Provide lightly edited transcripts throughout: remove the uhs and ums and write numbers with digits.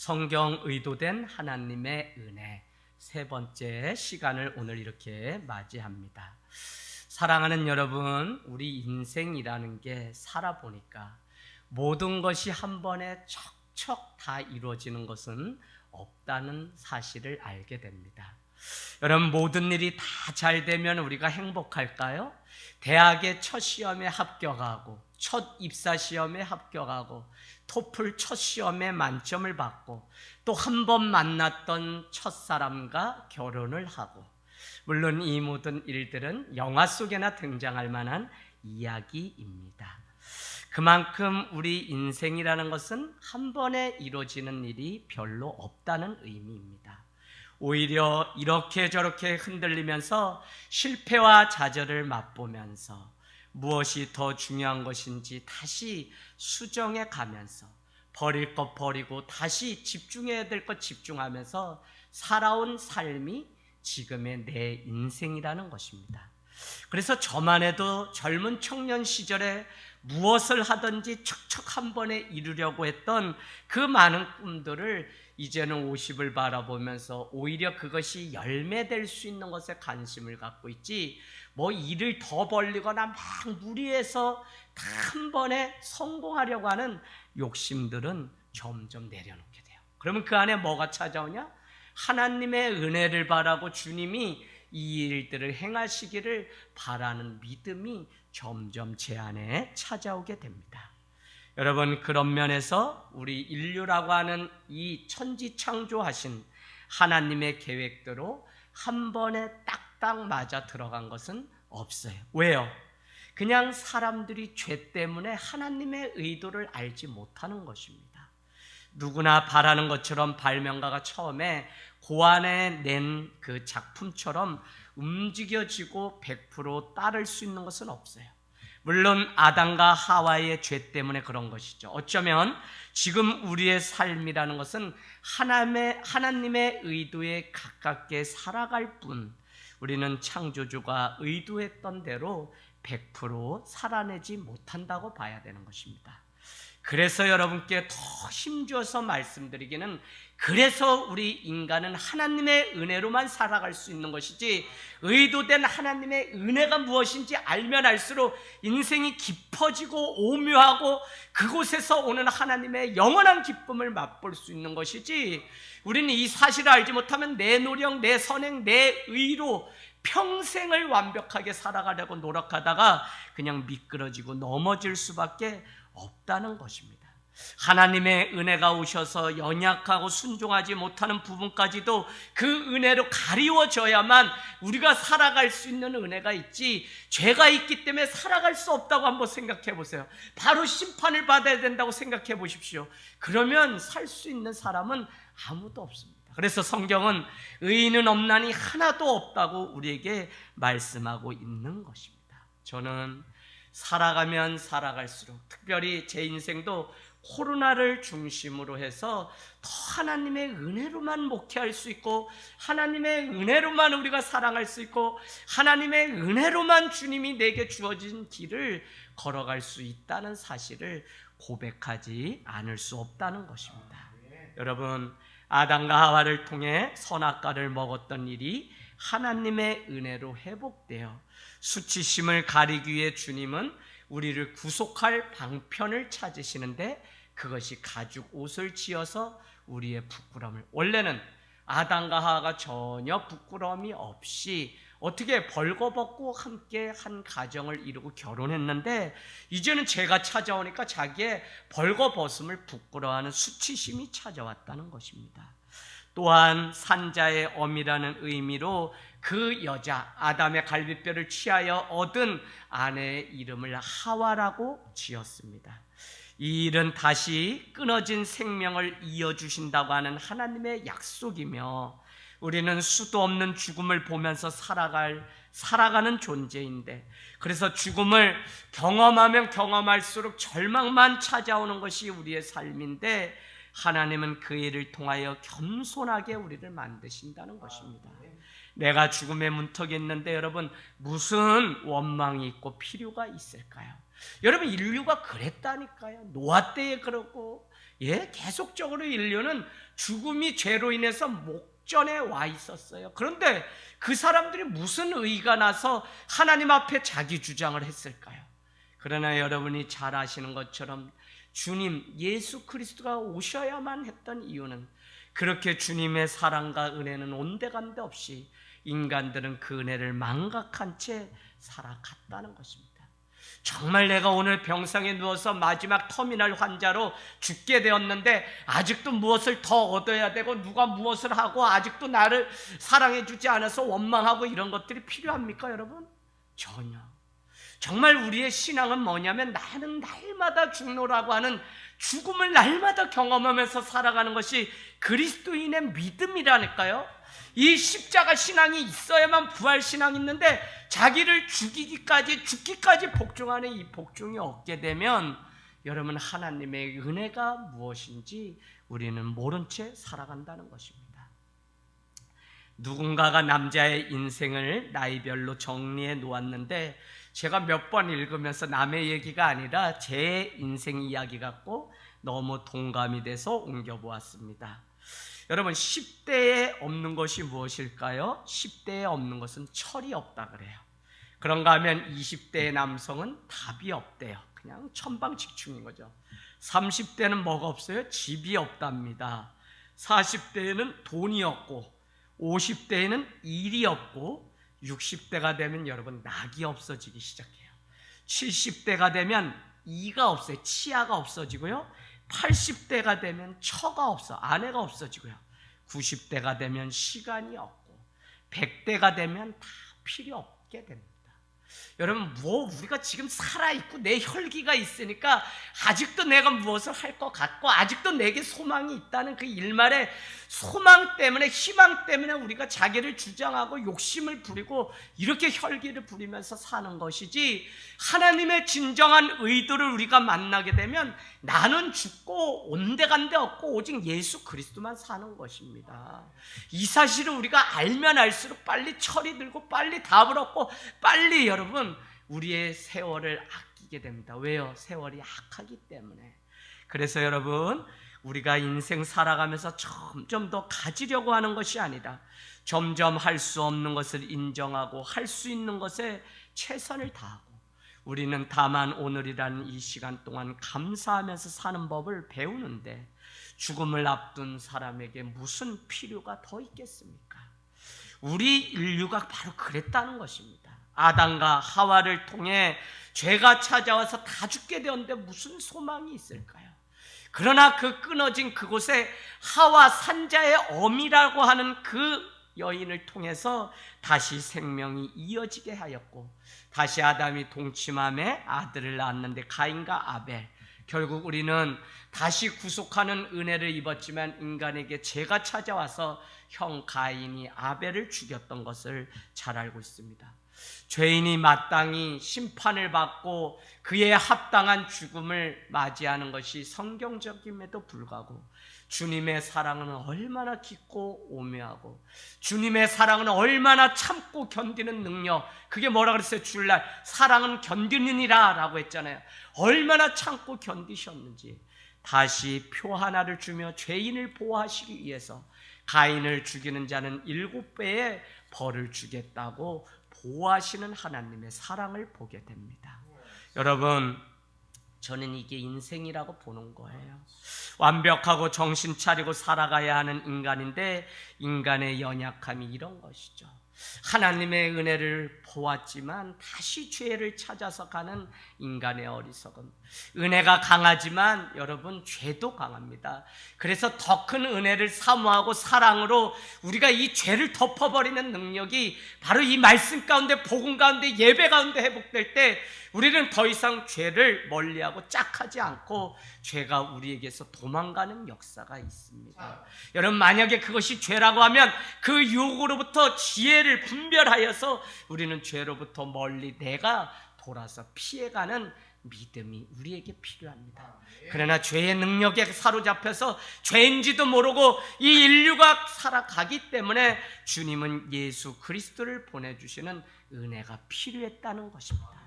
성경 의도된 하나님의 은혜 세 번째 시간을 오늘 이렇게 맞이합니다. 사랑하는 여러분, 우리 인생이라는 게 살아보니까 모든 것이 한 번에 척척 다 이루어지는 것은 없다는 사실을 알게 됩니다. 여러분, 모든 일이 다 잘 되면 우리가 행복할까요? 대학의 첫 시험에 합격하고 첫 입사 시험에 합격하고 토플 첫 시험에 만점을 받고 또 한 번 만났던 첫사람과 결혼을 하고, 물론 이 모든 일들은 영화 속에나 등장할 만한 이야기입니다. 그만큼 우리 인생이라는 것은 한 번에 이루어지는 일이 별로 없다는 의미입니다. 오히려 이렇게 저렇게 흔들리면서 실패와 좌절을 맛보면서 무엇이 더 중요한 것인지 다시 수정해 가면서 버릴 것 버리고 다시 집중해야 될 것 집중하면서 살아온 삶이 지금의 내 인생이라는 것입니다. 그래서 저만 해도 젊은 청년 시절에 무엇을 하든지 척척 한 번에 이루려고 했던 그 많은 꿈들을 이제는 50을 바라보면서 오히려 그것이 열매될 수 있는 것에 관심을 갖고 있지, 뭐 일을 더 벌리거나 막 무리해서 한 번에 성공하려고 하는 욕심들은 점점 내려놓게 돼요. 그러면 그 안에 뭐가 찾아오냐? 하나님의 은혜를 바라고 주님이 이 일들을 행하시기를 바라는 믿음이 점점 제 안에 찾아오게 됩니다. 여러분, 그런 면에서 우리 인류라고 하는 이 천지창조하신 하나님의 계획대로 한 번에 딱딱 맞아 들어간 것은 없어요. 왜요? 그냥 사람들이 죄 때문에 하나님의 의도를 알지 못하는 것입니다. 누구나 바라는 것처럼 발명가가 처음에 고안해 낸 그 작품처럼 움직여지고 100% 따를 수 있는 것은 없어요. 물론 아담과 하와의 죄 때문에 그런 것이죠. 어쩌면 지금 우리의 삶이라는 것은 하나님의 의도에 가깝게 살아갈 뿐, 우리는 창조주가 의도했던 대로 100% 살아내지 못한다고 봐야 되는 것입니다. 그래서 여러분께 더 힘줘서 말씀드리기는, 그래서 우리 인간은 하나님의 은혜로만 살아갈 수 있는 것이지, 의도된 하나님의 은혜가 무엇인지 알면 알수록 인생이 깊어지고 오묘하고 그곳에서 오는 하나님의 영원한 기쁨을 맛볼 수 있는 것이지, 우리는 이 사실을 알지 못하면 내 노력, 내 선행, 내 의로 평생을 완벽하게 살아가려고 노력하다가 그냥 미끄러지고 넘어질 수밖에 없다는 것입니다. 하나님의 은혜가 오셔서 연약하고 순종하지 못하는 부분까지도 그 은혜로 가리워져야만 우리가 살아갈 수 있는 은혜가 있지, 죄가 있기 때문에 살아갈 수 없다고 한번 생각해 보세요. 바로 심판을 받아야 된다고 생각해 보십시오. 그러면 살 수 있는 사람은 아무도 없습니다. 그래서 성경은 의인은 없나니 하나도 없다고 우리에게 말씀하고 있는 것입니다. 저는 살아가면 살아갈수록, 특별히 제 인생도 코로나를 중심으로 해서 더 하나님의 은혜로만 목회할 수 있고, 하나님의 은혜로만 우리가 사랑할 수 있고, 하나님의 은혜로만 주님이 내게 주어진 길을 걸어갈 수 있다는 사실을 고백하지 않을 수 없다는 것입니다. 여러분, 아담과 하와를 통해 선악과를 먹었던 일이 하나님의 은혜로 회복되어 수치심을 가리기 위해 주님은 우리를 구속할 방편을 찾으시는데, 그것이 가죽 옷을 지어서 우리의 부끄러움을, 원래는 아담과 하와가 전혀 부끄러움이 없이 어떻게 벌거벗고 함께 한 가정을 이루고 결혼했는데, 이제는 죄가 찾아오니까 자기의 벌거벗음을 부끄러워하는 수치심이 찾아왔다는 것입니다. 또한 산자의 엄이라는 의미로 그 여자 아담의 갈비뼈를 취하여 얻은 아내의 이름을 하와라고 지었습니다. 이 일은 다시 끊어진 생명을 이어주신다고 하는 하나님의 약속이며, 우리는 수도 없는 죽음을 보면서 살아가는 존재인데, 그래서 죽음을 경험하면 경험할수록 절망만 찾아오는 것이 우리의 삶인데, 하나님은 그 일을 통하여 겸손하게 우리를 만드신다는 것입니다. 내가 죽음의 문턱에 있는데 여러분, 무슨 원망이 있고 필요가 있을까요? 여러분, 인류가 그랬다니까요. 노아 때에 그러고 계속적으로 인류는 죽음이 죄로 인해서 목전에 와 있었어요. 그런데 그 사람들이 무슨 의의가 나서 하나님 앞에 자기 주장을 했을까요? 그러나 여러분이 잘 아시는 것처럼 주님 예수 그리스도가 오셔야만 했던 이유는, 그렇게 주님의 사랑과 은혜는 온데간데 없이 인간들은 그 은혜를 망각한 채 살아갔다는 것입니다. 정말 내가 오늘 병상에 누워서 마지막 터미널 환자로 죽게 되었는데 아직도 무엇을 더 얻어야 되고 누가 무엇을 하고 아직도 나를 사랑해 주지 않아서 원망하고 이런 것들이 필요합니까, 여러분? 전혀. 정말 우리의 신앙은 뭐냐면 나는 날마다 죽노라고 하는 죽음을 날마다 경험하면서 살아가는 것이 그리스도인의 믿음이라니까요. 이 십자가 신앙이 있어야만 부활 신앙이 있는데 자기를 죽기까지 복종하는 이 복종이 없게 되면 여러분 하나님의 은혜가 무엇인지 우리는 모른 채 살아간다는 것입니다. 누군가가 남자의 인생을 나이별로 정리해 놓았는데 제가 몇 번 읽으면서 남의 얘기가 아니라 제 인생 이야기 같고 너무 동감이 돼서 옮겨보았습니다. 여러분 10대에 없는 것이 무엇일까요? 10대에 없는 것은 철이 없다 그래요. 그런가 하면 20대의 남성은 답이 없대요. 그냥 천방지축인 거죠. 30대는 뭐가 없어요? 집이 없답니다. 40대에는 돈이 없고 50대에는 일이 없고 60대가 되면 여러분 낙이 없어지기 시작해요. 70대가 되면 이가 없어요. 치아가 없어지고요. 80대가 되면 처가 없어, 아내가 없어지고요. 90대가 되면 시간이 없고 100대가 되면 다 필요 없게 됩니다. 여러분 우리가 지금 살아있고 내 혈기가 있으니까 아직도 내가 무엇을 할 것 같고 아직도 내게 소망이 있다는 그 일말의 소망 때문에, 희망 때문에 우리가 자기를 주장하고 욕심을 부리고 이렇게 혈기를 부리면서 사는 것이지, 하나님의 진정한 의도를 우리가 만나게 되면 나는 죽고 온데간데 없고 오직 예수 그리스도만 사는 것입니다. 이 사실을 우리가 알면 알수록 빨리 철이 들고 빨리 답을 얻고 빨리 여러분 우리의 세월을 아끼게 됩니다. 왜요? 세월이 악하기 때문에. 그래서 여러분 우리가 인생 살아가면서 점점 더 가지려고 하는 것이 아니라 점점 할 수 없는 것을 인정하고 할 수 있는 것에 최선을 다하고 우리는 다만 오늘이라는 이 시간 동안 감사하면서 사는 법을 배우는데 죽음을 앞둔 사람에게 무슨 필요가 더 있겠습니까? 우리 인류가 바로 그랬다는 것입니다. 아담과 하와를 통해 죄가 찾아와서 다 죽게 되었는데 무슨 소망이 있을까요? 그러나 그 끊어진 그곳에 하와 산자의 어미라고 하는 그 여인을 통해서 다시 생명이 이어지게 하였고 다시 아담이 동침함에 아들을 낳았는데 가인과 아벨, 결국 우리는 다시 구속하는 은혜를 입었지만 인간에게 죄가 찾아와서 형 가인이 아벨을 죽였던 것을 잘 알고 있습니다. 죄인이 마땅히 심판을 받고 그에 합당한 죽음을 맞이하는 것이 성경적임에도 불구하고 주님의 사랑은 얼마나 깊고 오묘하고 주님의 사랑은 얼마나 참고 견디는 능력, 그게 뭐라 그랬어요? 주일날 사랑은 견디느니라 라고 했잖아요. 얼마나 참고 견디셨는지 다시 표 하나를 주며 죄인을 보호하시기 위해서 가인을 죽이는 자는 7배의 벌을 주겠다고 보호하시는 하나님의 사랑을 보게 됩니다. 여러분 저는 이게 인생이라고 보는 거예요. 완벽하고 정신 차리고 살아가야 하는 인간인데 인간의 연약함이 이런 것이죠. 하나님의 은혜를 보았지만 다시 죄를 찾아서 가는 인간의 어리석음. 은혜가 강하지만 여러분 죄도 강합니다. 그래서 더 큰 은혜를 사모하고 사랑으로 우리가 이 죄를 덮어버리는 능력이 바로 이 말씀 가운데, 복음 가운데, 예배 가운데 회복될 때 우리는 더 이상 죄를 멀리하고 짝하지 않고 죄가 우리에게서 도망가는 역사가 있습니다. 여러분 만약에 그것이 죄라고 하면 그 유혹으로부터 지혜를 분별하여서 우리는 죄로부터 멀리 내가 돌아서 피해가는 믿음이 우리에게 필요합니다. 그러나 죄의 능력에 사로잡혀서 죄인지도 모르고 이 인류가 살아가기 때문에 주님은 예수 그리스도를 보내주시는 은혜가 필요했다는 것입니다.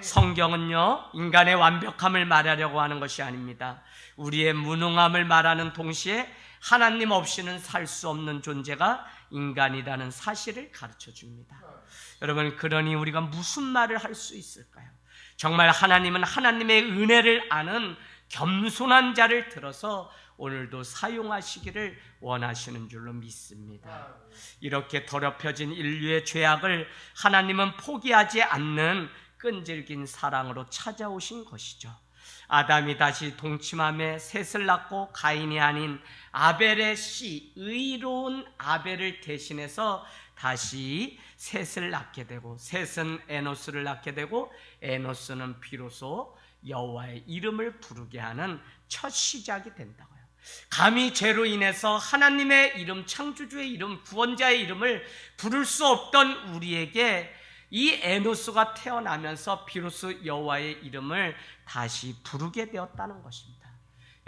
성경은요, 인간의 완벽함을 말하려고 하는 것이 아닙니다. 우리의 무능함을 말하는 동시에 하나님 없이는 살 수 없는 존재가 인간이라는 사실을 가르쳐 줍니다. 여러분, 그러니 우리가 무슨 말을 할 수 있을까요? 정말 하나님은 하나님의 은혜를 아는 겸손한 자를 들어서 오늘도 사용하시기를 원하시는 줄로 믿습니다. 이렇게 더럽혀진 인류의 죄악을 하나님은 포기하지 않는 끈질긴 사랑으로 찾아오신 것이죠. 아담이 다시 동침함에 셋을 낳고 가인이 아닌 아벨의 씨, 의로운 아벨을 대신해서 다시 셋을 낳게 되고, 셋은 에노스를 낳게 되고, 에노스는 비로소 여호와의 이름을 부르게 하는 첫 시작이 된다고요. 감히 죄로 인해서 하나님의 이름, 창조주의 이름, 구원자의 이름을 부를 수 없던 우리에게 이 에노스가 태어나면서 비로소 여호와의 이름을 다시 부르게 되었다는 것입니다.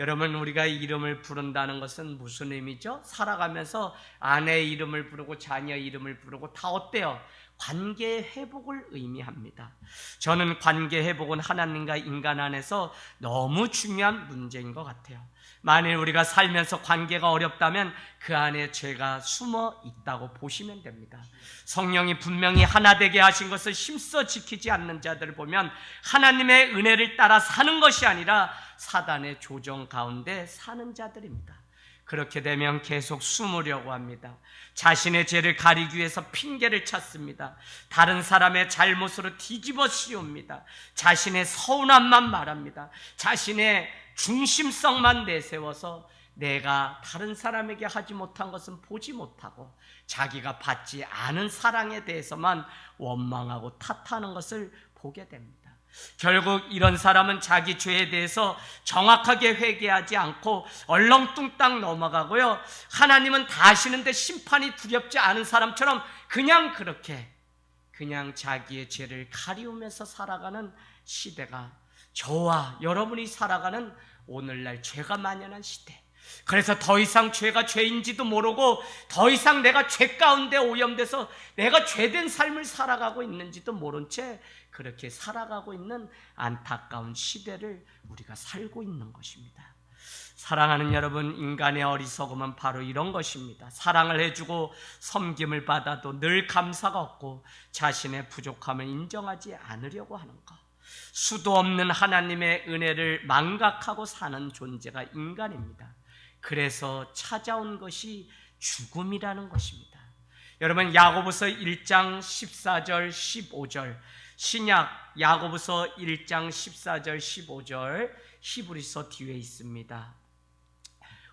여러분, 우리가 이름을 부른다는 것은 무슨 의미죠? 살아가면서 아내의 이름을 부르고 자녀의 이름을 부르고 다 어때요? 관계 회복을 의미합니다. 저는 관계 회복은 하나님과 인간 안에서 너무 중요한 문제인 것 같아요. 만일 우리가 살면서 관계가 어렵다면 그 안에 죄가 숨어 있다고 보시면 됩니다. 성령이 분명히 하나 되게 하신 것을 힘써 지키지 않는 자들을 보면 하나님의 은혜를 따라 사는 것이 아니라 사단의 조정 가운데 사는 자들입니다. 그렇게 되면 계속 숨으려고 합니다. 자신의 죄를 가리기 위해서 핑계를 찾습니다. 다른 사람의 잘못으로 뒤집어 씌웁니다. 자신의 서운함만 말합니다. 자신의 중심성만 내세워서 내가 다른 사람에게 하지 못한 것은 보지 못하고 자기가 받지 않은 사랑에 대해서만 원망하고 탓하는 것을 보게 됩니다. 결국 이런 사람은 자기 죄에 대해서 정확하게 회개하지 않고 얼렁뚱땅 넘어가고요, 하나님은 다 아시는데 심판이 두렵지 않은 사람처럼 그냥 그렇게 그냥 자기의 죄를 가리우면서 살아가는 시대가 저와 여러분이 살아가는 오늘날 죄가 만연한 시대. 그래서 더 이상 죄가 죄인지도 모르고 더 이상 내가 죄 가운데 오염돼서 내가 죄된 삶을 살아가고 있는지도 모른 채 그렇게 살아가고 있는 안타까운 시대를 우리가 살고 있는 것입니다. 사랑하는 여러분, 인간의 어리석음은 바로 이런 것입니다. 사랑을 해주고 섬김을 받아도 늘 감사가 없고 자신의 부족함을 인정하지 않으려고 하는 것. 수도 없는 하나님의 은혜를 망각하고 사는 존재가 인간입니다. 그래서 찾아온 것이 죽음이라는 것입니다. 여러분, 야고보서 1장 14절 15절, 신약 야고보서 1장 14절 15절, 히브리서 뒤에 있습니다.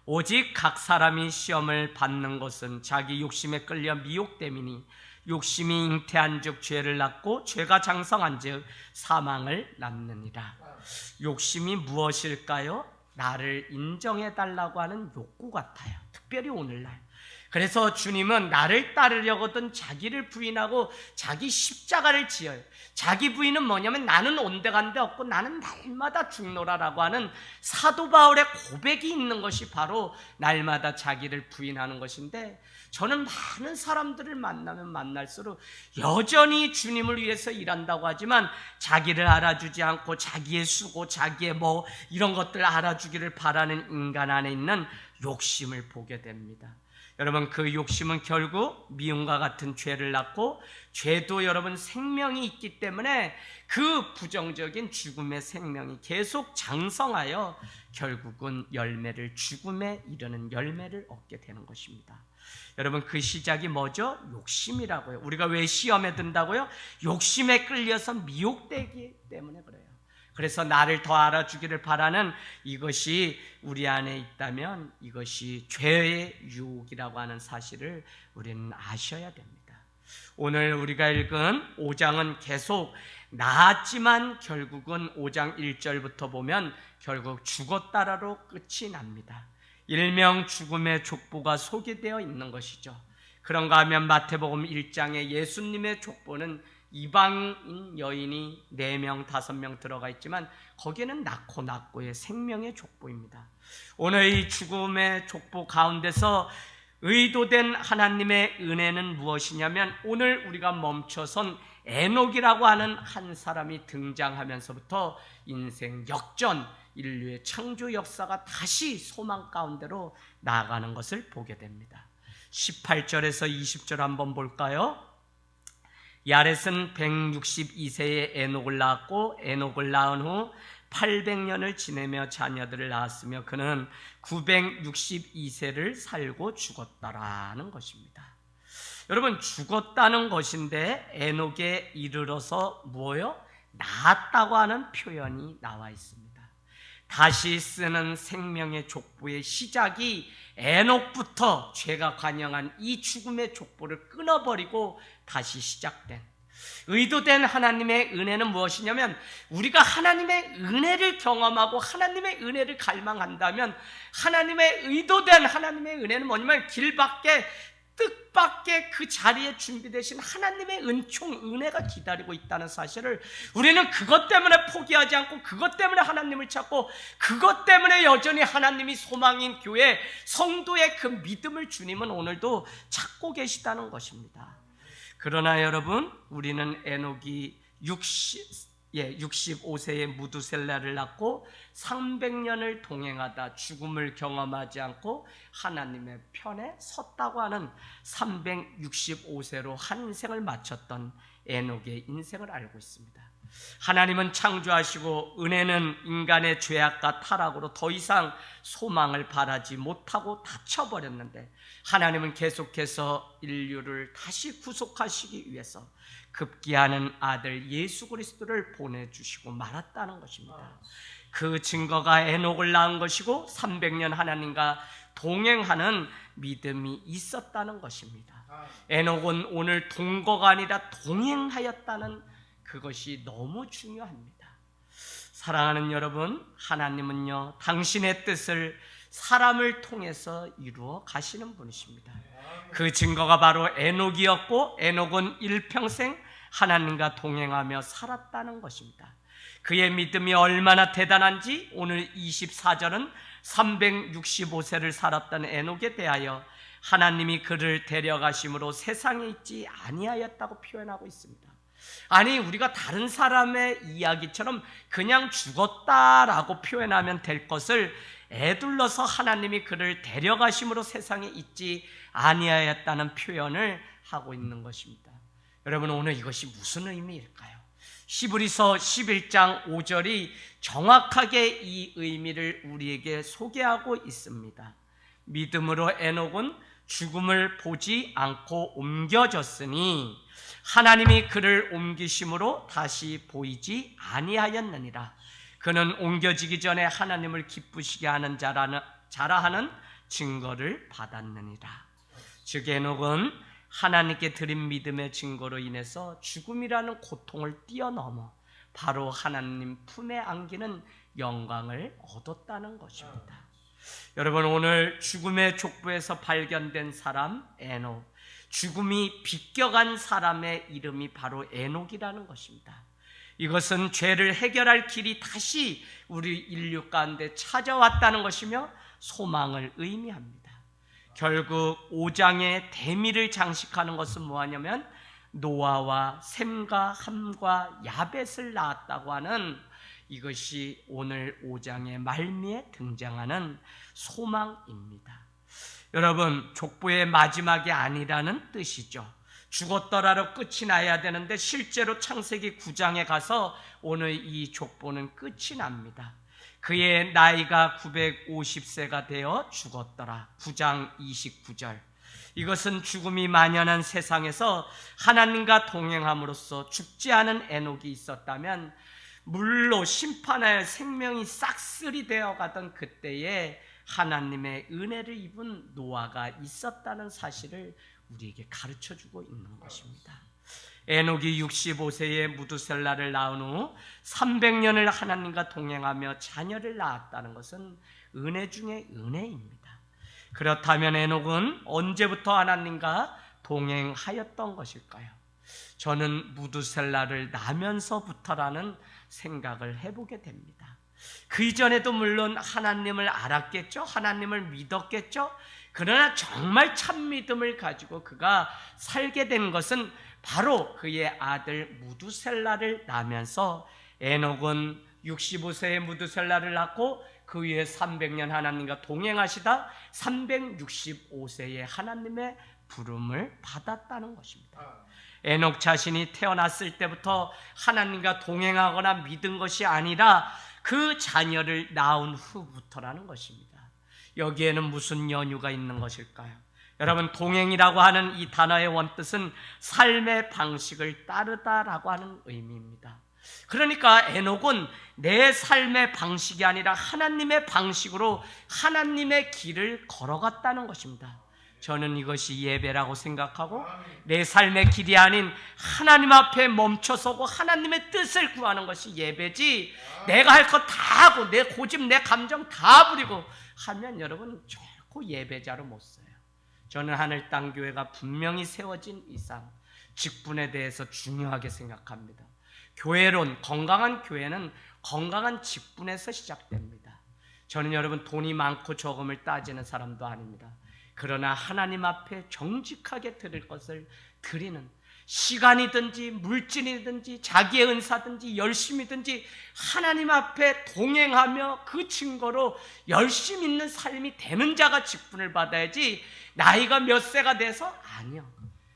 오직 각 사람이 시험을 받는 것은 자기 욕심에 끌려 미혹됨이니 욕심이 잉태한 즉 죄를 낳고 죄가 장성한 즉 사망을 낳느니라. 욕심이 무엇일까요? 나를 인정해달라고 하는 욕구 같아요. 특별히 오늘날. 그래서 주님은 나를 따르려거든 자기를 부인하고 자기 십자가를 지어요. 자기 부인은 뭐냐면 나는 온데간데 없고 나는 날마다 죽노라라고 하는 사도 바울의 고백이 있는 것이 바로 날마다 자기를 부인하는 것인데, 저는 많은 사람들을 만나면 만날수록 여전히 주님을 위해서 일한다고 하지만 자기를 알아주지 않고 자기의 수고, 자기의 뭐 이런 것들 알아주기를 바라는 인간 안에 있는 욕심을 보게 됩니다. 여러분, 그 욕심은 결국 미움과 같은 죄를 낳고, 죄도 여러분 생명이 있기 때문에 그 부정적인 죽음의 생명이 계속 장성하여 결국은 열매를, 죽음에 이르는 열매를 얻게 되는 것입니다. 여러분, 그 시작이 뭐죠? 욕심이라고요. 우리가 왜 시험에 든다고요? 욕심에 끌려서 미혹되기 때문에 그래요. 그래서 나를 더 알아주기를 바라는 이것이 우리 안에 있다면 이것이 죄의 유혹이라고 하는 사실을 우리는 아셔야 됩니다. 오늘 우리가 읽은 5장은 계속 나았지만 결국은 5장 1절부터 보면 결국 죽었다라로 끝이 납니다. 일명 죽음의 족보가 소개되어 있는 것이죠. 그런가 하면 마태복음 1장의 예수님의 족보는 이방인 여인이 4명, 5명 들어가 있지만 거기에는 낳고의 생명의 족보입니다. 오늘 이 죽음의 족보 가운데서 의도된 하나님의 은혜는 무엇이냐면 오늘 우리가 멈춰선 에녹이라고 하는 한 사람이 등장하면서부터 인생 역전, 인류의 창조 역사가 다시 소망 가운데로 나아가는 것을 보게 됩니다. 18절에서 20절 한번 볼까요? 야렛은 162세에 에녹을 낳았고 에녹을 낳은 후 800년을 지내며 자녀들을 낳았으며 그는 962세를 살고 죽었다라는 것입니다. 여러분, 죽었다는 것인데 에녹에 이르러서 뭐요? 낳았다고 하는 표현이 나와 있습니다. 다시 쓰는 생명의 족보의 시작이 에녹부터 죄가 관영한 이 죽음의 족보를 끊어버리고 다시 시작된 의도된 하나님의 은혜는 무엇이냐면 우리가 하나님의 은혜를 경험하고 하나님의 은혜를 갈망한다면 하나님의 의도된 하나님의 은혜는 뭐냐면 길밖에 뜻밖의 그 자리에 준비되신 하나님의 은총, 은혜가 기다리고 있다는 사실을 우리는 그것 때문에 포기하지 않고 그것 때문에 하나님을 찾고 그것 때문에 여전히 하나님이 소망인 교회 성도의 그 믿음을 주님은 오늘도 찾고 계시다는 것입니다. 그러나 여러분, 우리는 에녹이 65세에 무두셀라를 낳고 300년을 동행하다 죽음을 경험하지 않고 하나님의 편에 섰다고 하는 365세로 한 인생을 마쳤던 에녹의 인생을 알고 있습니다. 하나님은 창조하시고 은혜는 인간의 죄악과 타락으로 더 이상 소망을 바라지 못하고 닫혀버렸는데 하나님은 계속해서 인류를 다시 구속하시기 위해서 급기야는 아들 예수 그리스도를 보내주시고 말았다는 것입니다. 그 증거가 에녹을 낳은 것이고 300년 하나님과 동행하는 믿음이 있었다는 것입니다. 에녹은 오늘 동거가 아니라 동행하였다는 그것이 너무 중요합니다. 사랑하는 여러분, 하나님은요 당신의 뜻을 사람을 통해서 이루어 가시는 분이십니다. 그 증거가 바로 에녹이었고 에녹은 일평생 하나님과 동행하며 살았다는 것입니다. 그의 믿음이 얼마나 대단한지 오늘 24절은 365세를 살았던 에녹에 대하여 하나님이 그를 데려가심으로 세상에 있지 아니하였다고 표현하고 있습니다. 아니, 우리가 다른 사람의 이야기처럼 그냥 죽었다라고 표현하면 될 것을 애둘러서 하나님이 그를 데려가심으로 세상에 있지 아니하였다는 표현을 하고 있는 것입니다. 여러분, 오늘 이것이 무슨 의미일까요? 히브리서 11장 5절이 정확하게 이 의미를 우리에게 소개하고 있습니다. 믿음으로 에녹은 죽음을 보지 않고 옮겨졌으니 하나님이 그를 옮기심으로 다시 보이지 아니하였느니라. 그는 옮겨지기 전에 하나님을 기쁘시게 하는 자라 하는 증거를 받았느니라. 즉 에녹은 하나님께 드린 믿음의 증거로 인해서 죽음이라는 고통을 뛰어넘어 바로 하나님 품에 안기는 영광을 얻었다는 것입니다. 여러분, 오늘 죽음의 족보에서 발견된 사람 에녹, 죽음이 비껴간 사람의 이름이 바로 에녹이라는 것입니다. 이것은 죄를 해결할 길이 다시 우리 인류 가운데 찾아왔다는 것이며 소망을 의미합니다. 결국 5장의 대미를 장식하는 것은 뭐하냐면 노아와 셈과 함과 야벳을 낳았다고 하는 이것이 오늘 5장의 말미에 등장하는 소망입니다. 여러분, 족보의 마지막이 아니라는 뜻이죠. 죽었더라로 끝이 나야 되는데 실제로 창세기 9장에 가서 오늘 이 족보는 끝이 납니다. 그의 나이가 950세가 되어 죽었더라. 9장 29절. 이것은 죽음이 만연한 세상에서 하나님과 동행함으로써 죽지 않은 에녹이 있었다면 물로 심판하여 생명이 싹쓸이 되어가던 그때에 하나님의 은혜를 입은 노아가 있었다는 사실을 우리에게 가르쳐주고 있는 것입니다. 에녹이 65세에 무두셀라를 낳은 후 300년을 하나님과 동행하며 자녀를 낳았다는 것은 은혜 중에 은혜입니다. 그렇다면 에녹은 언제부터 하나님과 동행하였던 것일까요? 저는 무두셀라를 나면서부터라는 생각을 해보게 됩니다. 그 이전에도 물론 하나님을 알았겠죠. 하나님을 믿었겠죠. 그러나 정말 참 믿음을 가지고 그가 살게 된 것은 바로 그의 아들 무두셀라를 낳으면서, 에녹은 65세에 무두셀라를 낳고 그 위에 300년 하나님과 동행하시다 365세에 하나님의 부름을 받았다는 것입니다. 에녹 자신이 태어났을 때부터 하나님과 동행하거나 믿은 것이 아니라 그 자녀를 낳은 후부터라는 것입니다. 여기에는 무슨 연유가 있는 것일까요? 여러분, 동행이라고 하는 이 단어의 원뜻은 삶의 방식을 따르다라고 하는 의미입니다. 그러니까 에녹은 내 삶의 방식이 아니라 하나님의 방식으로 하나님의 길을 걸어갔다는 것입니다. 저는 이것이 예배라고 생각하고, 내 삶의 길이 아닌 하나님 앞에 멈춰서고 하나님의 뜻을 구하는 것이 예배지, 내가 할 것 다 하고 내 고집 내 감정 다 부리고 하면 여러분 결코 예배자로 못 써요. 저는 하늘 땅 교회가 분명히 세워진 이상 직분에 대해서 중요하게 생각합니다. 교회론, 건강한 교회는 건강한 직분에서 시작됩니다. 저는 여러분 돈이 많고 적음을 따지는 사람도 아닙니다. 그러나 하나님 앞에 정직하게 드릴 것을 드리는, 시간이든지 물질이든지 자기의 은사든지 열심이든지 하나님 앞에 동행하며 그 증거로 열심 있는 삶이 되는 자가 직분을 받아야지, 나이가 몇 세가 돼서 아니요.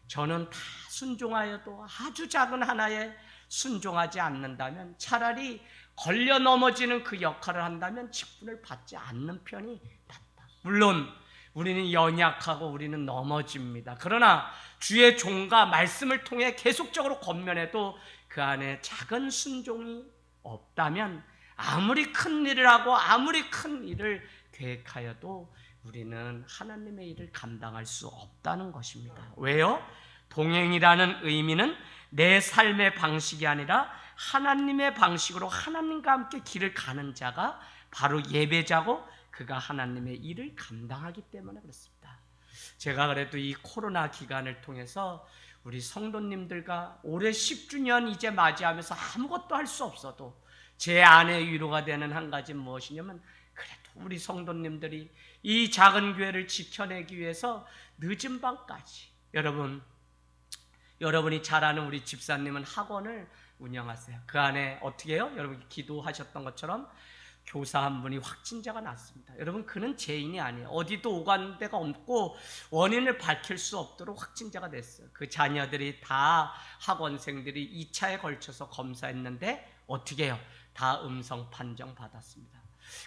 저는 다 순종하여도 아주 작은 하나에 순종하지 않는다면, 차라리 걸려 넘어지는 그 역할을 한다면 직분을 받지 않는 편이 낫다. 물론 우리는 연약하고 우리는 넘어집니다. 그러나 주의 종과 말씀을 통해 계속적으로 권면해도 그 안에 작은 순종이 없다면, 아무리 큰 일을 하고 아무리 큰 일을 계획하여도 우리는 하나님의 일을 감당할 수 없다는 것입니다. 왜요? 동행이라는 의미는 내 삶의 방식이 아니라 하나님의 방식으로 하나님과 함께 길을 가는 자가 바로 예배자고, 그가 하나님의 일을 감당하기 때문에 그렇습니다. 제가 그래도 이 코로나 기간을 통해서 우리 성도님들과 올해 10주년 이제 맞이하면서 아무것도 할 수 없어도 제 안에 위로가 되는 한 가지 무엇이냐면, 그래도 우리 성도님들이 이 작은 교회를 지켜내기 위해서 늦은 밤까지, 여러분이 잘 아는 우리 집사님은 학원을 운영하세요. 그 안에 어떻게 해요? 여러분 기도하셨던 것처럼 교사 한 분이 확진자가 났습니다. 여러분, 그는 죄인이 아니에요. 어디도 오간 데가 없고 원인을 밝힐 수 없도록 확진자가 됐어요. 그 자녀들이 다, 학원생들이 2차에 걸쳐서 검사했는데 어떻게 해요? 다 음성 판정 받았습니다.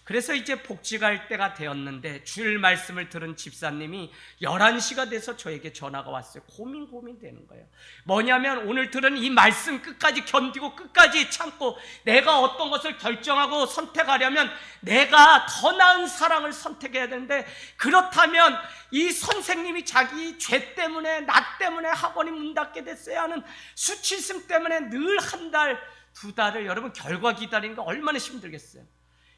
그래서 이제 복직할 때가 되었는데 주일 말씀을 들은 집사님이 11시가 돼서 저에게 전화가 왔어요. 고민되는 거예요. 뭐냐면, 오늘 들은 이 말씀 끝까지 견디고 끝까지 참고 내가 어떤 것을 결정하고 선택하려면 내가 더 나은 사랑을 선택해야 되는데, 그렇다면 이 선생님이 자기 죄 때문에, 나 때문에 학원이 문 닫게 됐어야 하는 수치심 때문에 늘 한 달, 두 달을 여러분 결과 기다리는 거 얼마나 힘들겠어요.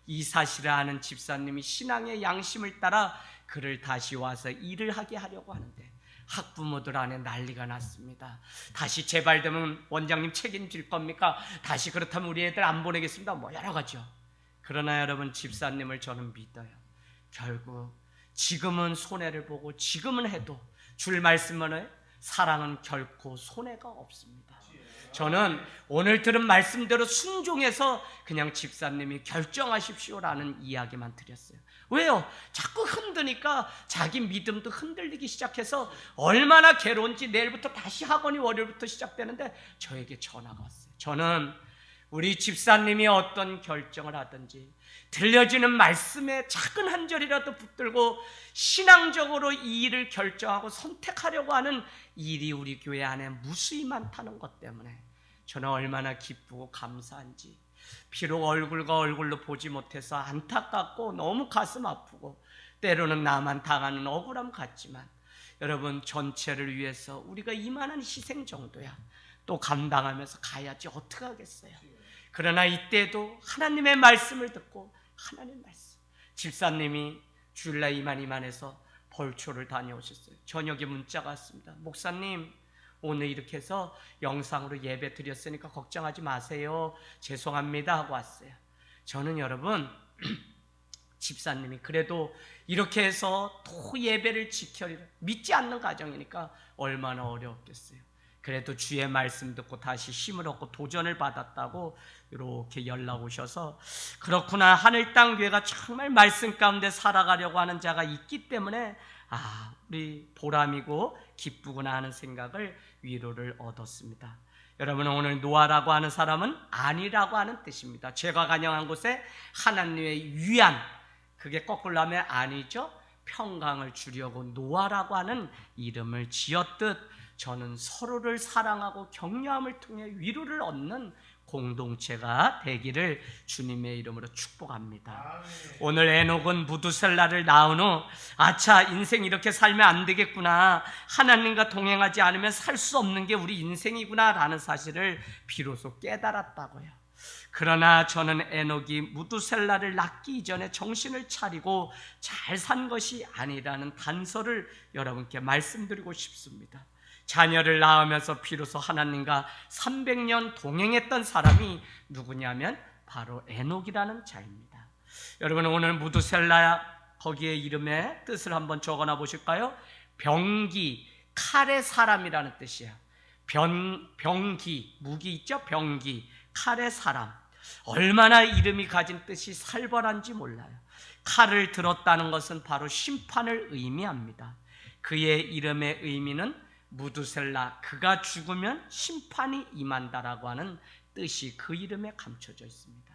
이 사실을 아는 집사님이 신앙의 양심을 따라 그를 다시 와서 일을 하게 하려고 하는데, 학부모들 안에 난리가 났습니다. 다시 재발되면 원장님 책임질 겁니까? 다시 그렇다면 우리 애들 안 보내겠습니다. 뭐 여러 가지요. 그러나 여러분, 집사님을 저는 믿어요. 결국 지금은 손해를 보고 지금은 해도 줄 말씀은 사랑은 결코 손해가 없습니다. 저는 오늘 들은 말씀대로 순종해서 그냥 집사님이 결정하십시오라는 이야기만 드렸어요. 왜요? 자꾸 흔드니까 자기 믿음도 흔들리기 시작해서 얼마나 괴로운지, 내일부터 다시 학원이 월요일부터 시작되는데 저에게 전화가 왔어요. 저는 우리 집사님이 어떤 결정을 하든지 들려지는 말씀에 작은 한 절이라도 붙들고 신앙적으로 이 일을 결정하고 선택하려고 하는 일이 우리 교회 안에 무수히 많다는 것 때문에 저는 얼마나 기쁘고 감사한지, 비록 얼굴과 얼굴로 보지 못해서 안타깝고 너무 가슴 아프고 때로는 나만 당하는 억울함 같지만, 여러분 전체를 위해서 우리가 이만한 희생 정도야 또 감당하면서 가야지 어떻게 하겠어요. 그러나 이때도 하나님의 말씀을 듣고, 하나님의 말씀, 집사님이 주일날 이만해서 벌초를 다녀오셨어요. 저녁에 문자가 왔습니다. 목사님, 오늘 이렇게 해서 영상으로 예배 드렸으니까 걱정하지 마세요. 죄송합니다 하고 왔어요. 저는 여러분 집사님이 그래도 이렇게 해서 또 예배를 지켜리라 믿지 않는 가정이니까 얼마나 어려웠겠어요. 그래도 주의 말씀 듣고 다시 힘을 얻고 도전을 받았다고 이렇게 연락 오셔서 그렇구나, 하늘 땅 교회가 정말 말씀 가운데 살아가려고 하는 자가 있기 때문에 우리 보람이고 기쁘구나 하는 생각을, 위로를 얻었습니다. 여러분, 오늘 노아라고 하는 사람은 아니라고 하는 뜻입니다. 죄가 간영한 곳에 하나님의 위안, 그게 거꾸로 하면 아니죠. 평강을 주려고 노아라고 하는 이름을 지었듯 저는 서로를 사랑하고 격려함을 통해 위로를 얻는 공동체가 되기를 주님의 이름으로 축복합니다. 오늘 에녹은 무두셀라를 낳은 후 아차, 인생 이렇게 살면 안 되겠구나, 하나님과 동행하지 않으면 살 수 없는 게 우리 인생이구나 라는 사실을 비로소 깨달았다고요. 그러나 저는 에녹이 무두셀라를 낳기 이전에 정신을 차리고 잘 산 것이 아니라는 단서를 여러분께 말씀드리고 싶습니다. 자녀를 낳으면서 비로소 하나님과 300년 동행했던 사람이 누구냐면 바로 에녹이라는 자입니다. 여러분, 오늘 무두셀라 거기에 이름의 뜻을 한번 적어놔 보실까요? 병기, 칼의 사람이라는 뜻이에요. 병기, 무기 있죠? 병기, 칼의 사람. 얼마나 이름이 가진 뜻이 살벌한지 몰라요. 칼을 들었다는 것은 바로 심판을 의미합니다. 그의 이름의 의미는 무두셀라, 그가 죽으면 심판이 임한다라고 하는 뜻이 그 이름에 감춰져 있습니다.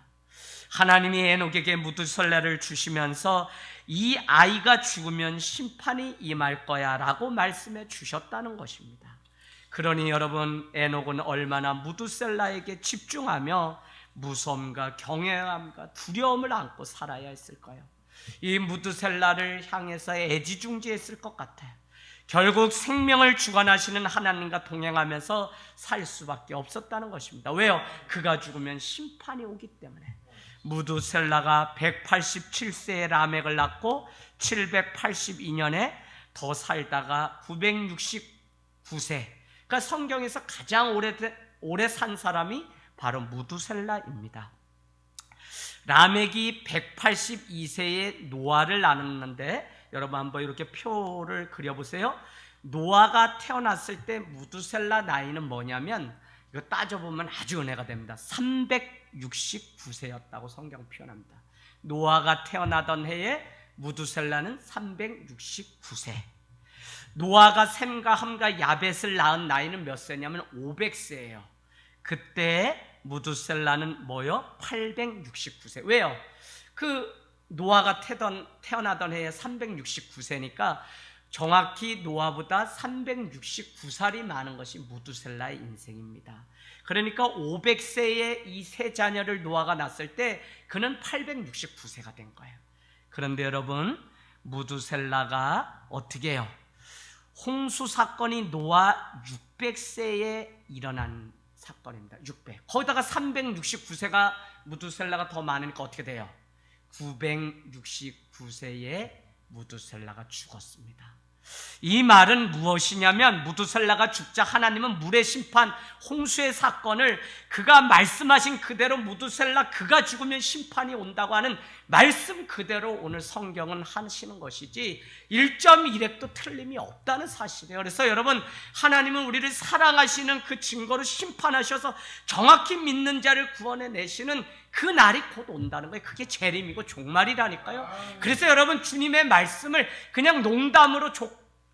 하나님이 에녹에게 무두셀라를 주시면서 이 아이가 죽으면 심판이 임할 거야 라고 말씀해 주셨다는 것입니다. 그러니 여러분, 에녹은 얼마나 무두셀라에게 집중하며 무서움과 경외함과 두려움을 안고 살아야 했을까요? 이 무두셀라를 향해서 애지중지했을 것 같아요. 결국 생명을 주관하시는 하나님과 동행하면서 살 수밖에 없었다는 것입니다. 왜요? 그가 죽으면 심판이 오기 때문에. 무두셀라가 187세에 라멕을 낳고 782년에 더 살다가 969세, 그러니까 성경에서 가장 오래 산 사람이 바로 무두셀라입니다. 라멕이 182세에 노아를 낳았는데, 여러분 한번 이렇게 표를 그려보세요. 노아가 태어났을 때 무두셀라 나이는 뭐냐면, 이거 따져보면 아주 은혜가 됩니다. 369세였다고 성경 표현합니다. 노아가 태어나던 해에 무두셀라는 369세. 노아가 셈과 함과 야벳을 낳은 나이는 몇 세냐면 500세예요. 그때 무두셀라는 뭐요? 869세. 왜요? 노아가 태어나던 해에 369세니까 정확히 노아보다 369살이 많은 것이 무두셀라의 인생입니다. 그러니까 500세에 이 세 자녀를 노아가 낳았을 때 그는 869세가 된 거예요. 그런데 여러분, 무두셀라가 어떻게 해요? 홍수 사건이 노아 600세에 일어난 사건입니다. 600. 거기다가 369세가 무두셀라가 더 많으니까 어떻게 돼요? 969세에 무두셀라가 죽었습니다. 이 말은 무엇이냐면, 무두셀라가 죽자 하나님은 물의 심판, 홍수의 사건을 그가 말씀하신 그대로 무두셀라 그가 죽으면 심판이 온다고 하는 말씀 그대로 오늘 성경은 하시는 것이지 1.1핵도 틀림이 없다는 사실이에요. 그래서 여러분, 하나님은 우리를 사랑하시는 그 증거로 심판하셔서 정확히 믿는 자를 구원해내시는 그 날이 곧 온다는 거예요. 그게 재림이고 종말이라니까요. 그래서 여러분, 주님의 말씀을 그냥 농담으로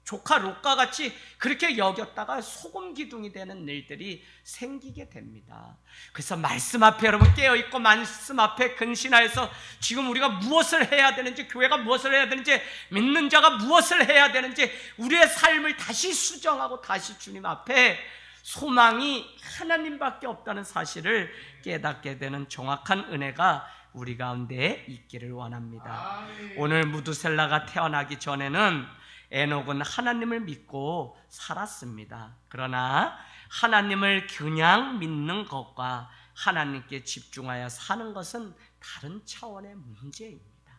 조카 롯과 같이 그렇게 여겼다가 소금 기둥이 되는 일들이 생기게 됩니다. 그래서 말씀 앞에 여러분 깨어있고 말씀 앞에 근신하여서 지금 우리가 무엇을 해야 되는지, 교회가 무엇을 해야 되는지, 믿는 자가 무엇을 해야 되는지 우리의 삶을 다시 수정하고 다시 주님 앞에 소망이 하나님밖에 없다는 사실을 깨닫게 되는 정확한 은혜가 우리 가운데 있기를 원합니다. 오늘 무두셀라가 태어나기 전에는 에녹은 하나님을 믿고 살았습니다. 그러나 하나님을 그냥 믿는 것과 하나님께 집중하여 사는 것은 다른 차원의 문제입니다.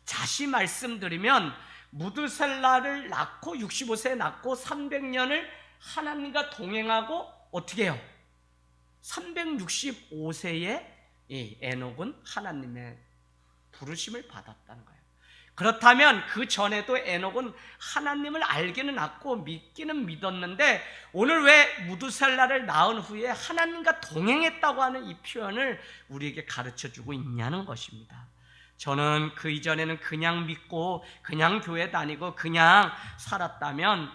다시 말씀드리면, 무두셀라를 낳고 65세에 낳고 300년을 하나님과 동행하고 어떻게 해요? 365세에 이 에녹은 하나님의 부르심을 받았다는 거예요. 그렇다면 그 전에도 에녹은 하나님을 알기는 않고 믿기는 믿었는데 오늘 왜 무두살라를 낳은 후에 하나님과 동행했다고 하는 이 표현을 우리에게 가르쳐주고 있냐는 것입니다. 저는 그 이전에는 그냥 믿고 그냥 교회 다니고 그냥 살았다면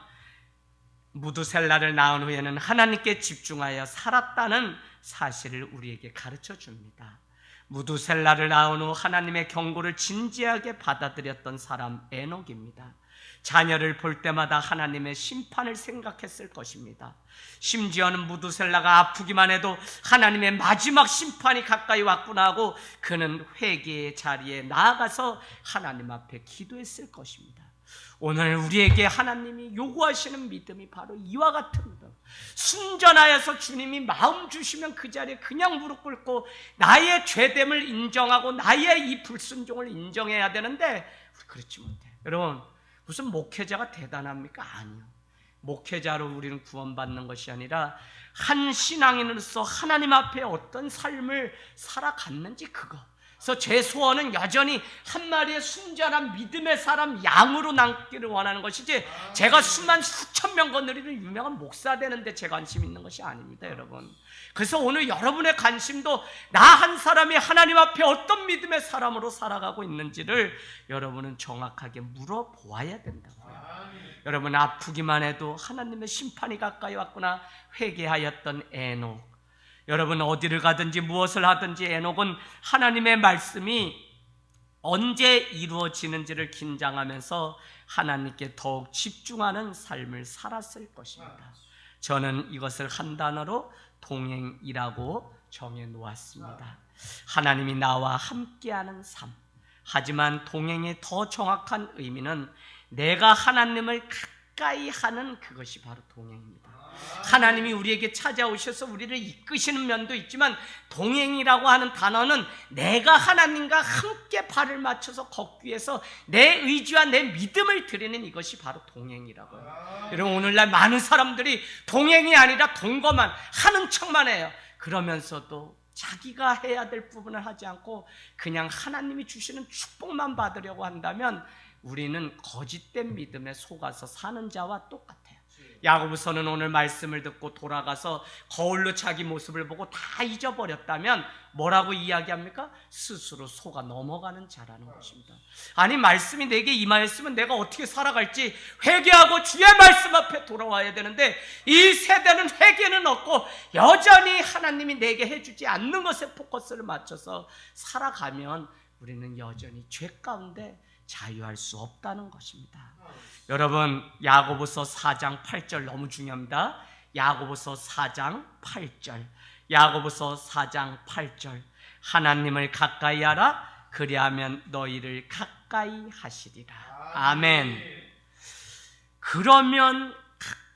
무두셀라를 낳은 후에는 하나님께 집중하여 살았다는 사실을 우리에게 가르쳐줍니다. 무두셀라를 낳은 후 하나님의 경고를 진지하게 받아들였던 사람 에녹입니다. 자녀를 볼 때마다 하나님의 심판을 생각했을 것입니다. 심지어는 무두셀라가 아프기만 해도 하나님의 마지막 심판이 가까이 왔구나 하고 그는 회개의 자리에 나아가서 하나님 앞에 기도했을 것입니다. 오늘 우리에게 하나님이 요구하시는 믿음이 바로 이와 같은 믿음, 순전하여서 주님이 마음 주시면 그 자리에 그냥 무릎 꿇고 나의 죄됨을 인정하고 나의 이 불순종을 인정해야 되는데 그렇지 못해. 여러분, 무슨 목회자가 대단합니까? 아니요. 목회자로 우리는 구원받는 것이 아니라 한 신앙인으로서 하나님 앞에 어떤 삶을 살아갔는지 그거. 그래서 제 소원은 여전히 한 마리의 순전한 믿음의 사람 양으로 남기를 원하는 것이지 제가 수만 수천 명 건드리는 유명한 목사 되는데 제 관심 있는 것이 아닙니다, 여러분. 그래서 오늘 여러분의 관심도 나 한 사람이 하나님 앞에 어떤 믿음의 사람으로 살아가고 있는지를 여러분은 정확하게 물어보아야 된다고요. 여러분, 아프기만 해도 하나님의 심판이 가까이 왔구나 회개하였던 에녹. 여러분, 어디를 가든지 무엇을 하든지 에녹은 하나님의 말씀이 언제 이루어지는지를 긴장하면서 하나님께 더욱 집중하는 삶을 살았을 것입니다. 저는 이것을 한 단어로 동행이라고 정해 놓았습니다. 하나님이 나와 함께하는 삶. 하지만 동행의 더 정확한 의미는 내가 하나님을 가까이 하는 그것이 바로 동행입니다. 하나님이 우리에게 찾아오셔서 우리를 이끄시는 면도 있지만 동행이라고 하는 단어는 내가 하나님과 함께 발을 맞춰서 걷기 위해서 내 의지와 내 믿음을 드리는 이것이 바로 동행이라고요. 여러분, 오늘날 많은 사람들이 동행이 아니라 동거만 하는 척만 해요. 그러면서도 자기가 해야 될 부분을 하지 않고 그냥 하나님이 주시는 축복만 받으려고 한다면 우리는 거짓된 믿음에 속아서 사는 자와 똑같아요. 야고보서는 오늘 말씀을 듣고 돌아가서 거울로 자기 모습을 보고 다 잊어버렸다면 뭐라고 이야기합니까? 스스로 속아 넘어가는 자라는 것입니다. 아니, 말씀이 내게 임하였으면 내가 어떻게 살아갈지 회개하고 주의 말씀 앞에 돌아와야 되는데 이 세대는 회개는 없고 여전히 하나님이 내게 해주지 않는 것에 포커스를 맞춰서 살아가면 우리는 여전히 죄 가운데 자유할 수 없다는 것입니다. 여러분, 야고보서 4장 8절 너무 중요합니다. 야고보서 4장 8절. 야고보서 4장 8절. 하나님을 가까이 하라. 그리하면 너희를 가까이 하시리라. 아멘. 그러면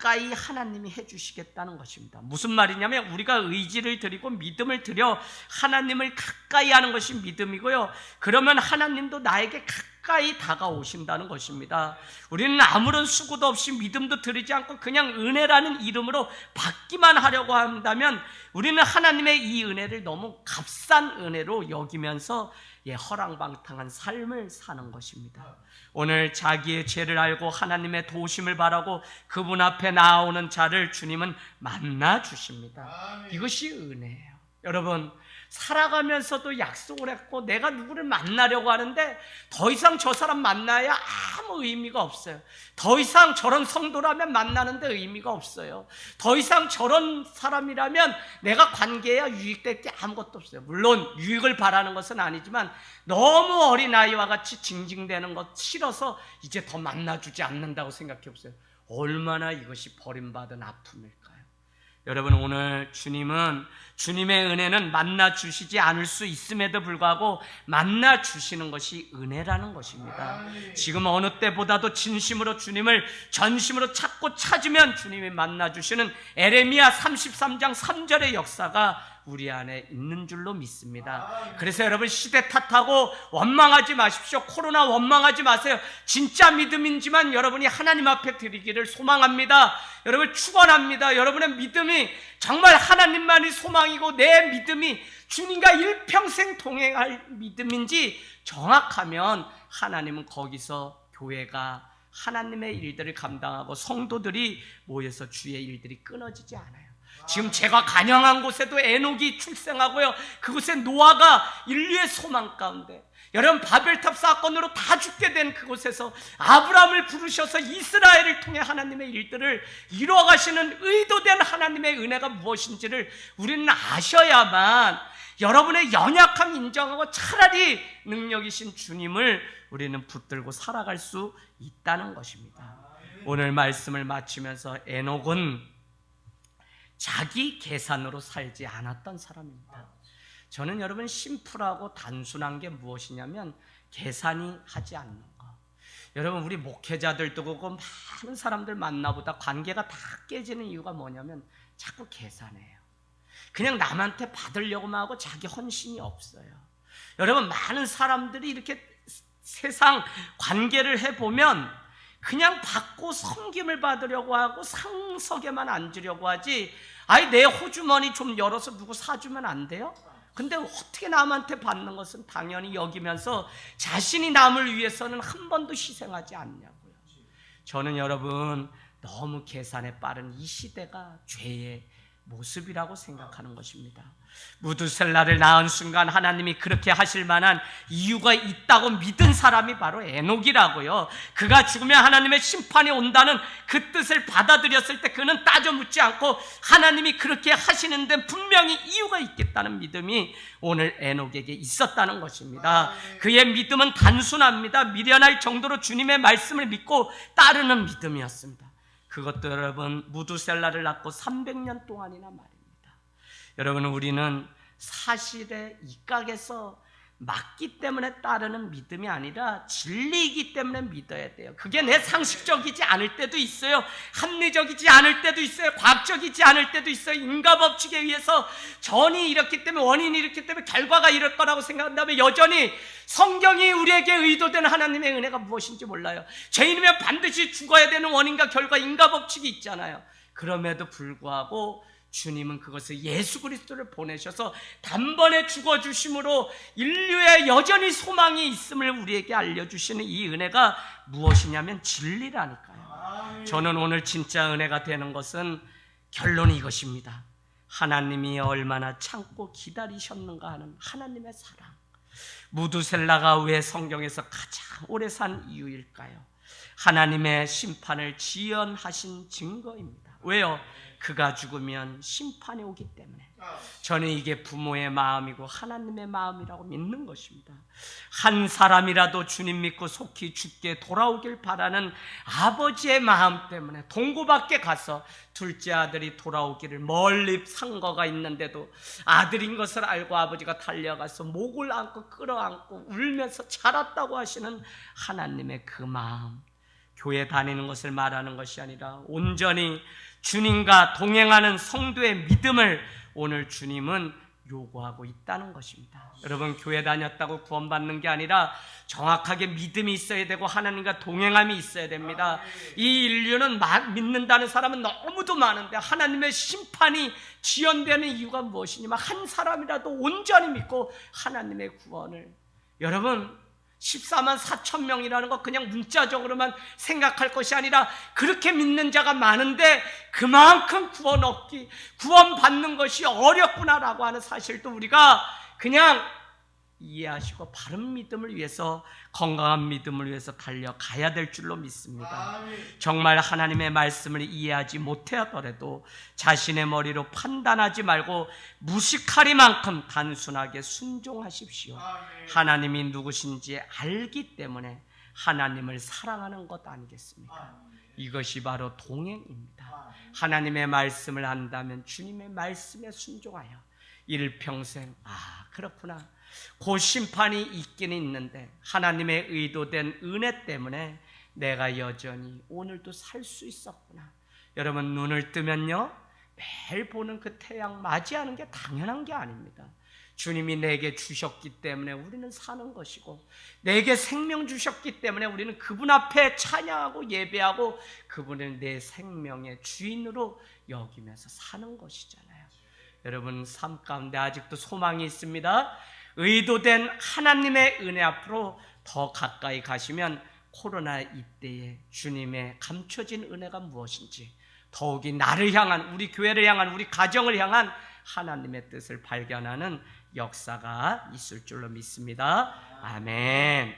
가까이 하나님이 해주시겠다는 것입니다. 무슨 말이냐면 우리가 의지를 드리고 믿음을 드려 하나님을 가까이 하는 것이 믿음이고요. 그러면 하나님도 나에게 가까이 다가오신다는 것입니다. 우리는 아무런 수고도 없이 믿음도 드리지 않고 그냥 은혜라는 이름으로 받기만 하려고 한다면 우리는 하나님의 이 은혜를 너무 값싼 은혜로 여기면서 허랑방탕한 삶을 사는 것입니다. 오늘 자기의 죄를 알고 하나님의 도우심을 바라고 그분 앞에 나오는 자를 주님은 만나 주십니다. 이것이 은혜예요. 여러분, 살아가면서도 약속을 했고 내가 누구를 만나려고 하는데 더 이상 저 사람 만나야 아무 의미가 없어요. 더 이상 저런 성도라면 만나는데 의미가 없어요. 더 이상 저런 사람이라면 내가 관계해야 유익될 게 아무것도 없어요. 물론 유익을 바라는 것은 아니지만 너무 어린아이와 같이 징징대는 것 싫어서 이제 더 만나주지 않는다고 생각해 보세요. 얼마나 이것이 버림받은 아픔일까요? 여러분, 오늘 주님은 주님의 은혜는 만나 주시지 않을 수 있음에도 불구하고 만나 주시는 것이 은혜라는 것입니다. 지금 어느 때보다도 진심으로 주님을 전심으로 찾고 찾으면 주님이 만나 주시는 에레미야 33장 3절의 역사가 우리 안에 있는 줄로 믿습니다. 그래서 여러분, 시대 탓하고 원망하지 마십시오. 코로나 원망하지 마세요. 진짜 믿음인지만 여러분이 하나님 앞에 드리기를 소망합니다. 여러분, 축원합니다. 여러분의 믿음이 정말 하나님만이 소망이고 내 믿음이 주님과 일평생 동행할 믿음인지 정확하면 하나님은 거기서 교회가 하나님의 일들을 감당하고 성도들이 모여서 주의 일들이 끊어지지 않아요. 지금 제가 간영한 곳에도 에녹이 출생하고요, 그곳에 노아가 인류의 소망 가운데, 여러분 바벨탑 사건으로 다 죽게 된 그곳에서 아브라함을 부르셔서 이스라엘을 통해 하나님의 일들을 이루어가시는 의도된 하나님의 은혜가 무엇인지를 우리는 아셔야만 여러분의 연약함 인정하고 차라리 능력이신 주님을 우리는 붙들고 살아갈 수 있다는 것입니다. 오늘 말씀을 마치면서 에녹은 자기 계산으로 살지 않았던 사람입니다. 저는 여러분, 심플하고 단순한 게 무엇이냐면 계산이 하지 않는 거. 여러분, 우리 목회자들도 그렇고 많은 사람들 만나보다 관계가 다 깨지는 이유가 뭐냐면 자꾸 계산해요. 그냥 남한테 받으려고만 하고 자기 헌신이 없어요. 여러분, 많은 사람들이 이렇게 세상 관계를 해보면 그냥 받고 섬김을 받으려고 하고 상석에만 앉으려고 하지, 아이 내 호주머니 좀 열어서 누구 사주면 안 돼요? 근데 어떻게 남한테 받는 것은 당연히 여기면서 자신이 남을 위해서는 한 번도 희생하지 않냐고요. 저는 여러분, 너무 계산에 빠른 이 시대가 죄의 모습이라고 생각하는 것입니다. 무두셀라를 낳은 순간 하나님이 그렇게 하실 만한 이유가 있다고 믿은 사람이 바로 에녹이라고요. 그가 죽으면 하나님의 심판이 온다는 그 뜻을 받아들였을 때 그는 따져 묻지 않고 하나님이 그렇게 하시는 데 분명히 이유가 있겠다는 믿음이 오늘 에녹에게 있었다는 것입니다. 그의 믿음은 단순합니다. 미련할 정도로 주님의 말씀을 믿고 따르는 믿음이었습니다. 그것도 여러분, 무두셀라를 낳고 300년 동안이나 말입니다. 여러분, 우리는 사실에 입각해서 맞기 때문에 따르는 믿음이 아니라 진리이기 때문에 믿어야 돼요. 그게 내 상식적이지 않을 때도 있어요. 합리적이지 않을 때도 있어요. 과학적이지 않을 때도 있어요. 인과법칙에 의해서 전이 이렇기 때문에, 원인이 이렇기 때문에 결과가 이럴 거라고 생각한다면 여전히 성경이 우리에게 의도된 하나님의 은혜가 무엇인지 몰라요. 죄인이면 반드시 죽어야 되는 원인과 결과, 인과법칙이 있잖아요. 그럼에도 불구하고 주님은 그것을 예수 그리스도를 보내셔서 단번에 죽어주심으로 인류에 여전히 소망이 있음을 우리에게 알려주시는 이 은혜가 무엇이냐면 진리라니까요. 저는 오늘 진짜 은혜가 되는 것은 결론이 이것입니다. 하나님이 얼마나 참고 기다리셨는가 하는 하나님의 사랑. 무두셀라가 왜 성경에서 가장 오래 산 이유일까요? 하나님의 심판을 지연하신 증거입니다. 왜요? 그가 죽으면 심판이 오기 때문에. 저는 이게 부모의 마음이고 하나님의 마음이라고 믿는 것입니다. 한 사람이라도 주님 믿고 속히 죽게 돌아오길 바라는 아버지의 마음 때문에 동고 밖에 가서 둘째 아들이 돌아오기를 멀리 상거가 있는데도 아들인 것을 알고 아버지가 달려가서 목을 안고 끌어안고 울면서 자랐다고 하시는 하나님의 그 마음. 교회 다니는 것을 말하는 것이 아니라 온전히 주님과 동행하는 성도의 믿음을 오늘 주님은 요구하고 있다는 것입니다. 여러분, 교회 다녔다고 구원받는 게 아니라 정확하게 믿음이 있어야 되고 하나님과 동행함이 있어야 됩니다. 이 인류는 믿는다는 사람은 너무도 많은데 하나님의 심판이 지연되는 이유가 무엇이냐면 한 사람이라도 온전히 믿고 하나님의 구원을. 여러분, 14만 4천 명이라는 거 그냥 문자적으로만 생각할 것이 아니라 그렇게 믿는 자가 많은데 그만큼 구원 받는 것이 어렵구나라고 하는 사실도 우리가 그냥 이해하시고 바른 믿음을 위해서, 건강한 믿음을 위해서 달려가야 될 줄로 믿습니다. 정말 하나님의 말씀을 이해하지 못하더라도 자신의 머리로 판단하지 말고 무식하리만큼 단순하게 순종하십시오. 하나님이 누구신지 알기 때문에 하나님을 사랑하는 것 아니겠습니까? 이것이 바로 동행입니다. 하나님의 말씀을 안다면 주님의 말씀에 순종하여 일평생 그렇구나. 그 심판이 있기는 있는데 하나님의 의도된 은혜 때문에 내가 여전히 오늘도 살 수 있었구나. 여러분, 눈을 뜨면요, 매일 보는 그 태양 맞이하는 게 당연한 게 아닙니다. 주님이 내게 주셨기 때문에 우리는 사는 것이고, 내게 생명 주셨기 때문에 우리는 그분 앞에 찬양하고 예배하고 그분을 내 생명의 주인으로 여기면서 사는 것이잖아요. 여러분, 삶 가운데 아직도 소망이 있습니다. 의도된 하나님의 은혜 앞으로 더 가까이 가시면 코로나 이때에 주님의 감춰진 은혜가 무엇인지, 더욱이 나를 향한, 우리 교회를 향한, 우리 가정을 향한 하나님의 뜻을 발견하는 역사가 있을 줄로 믿습니다. 아멘.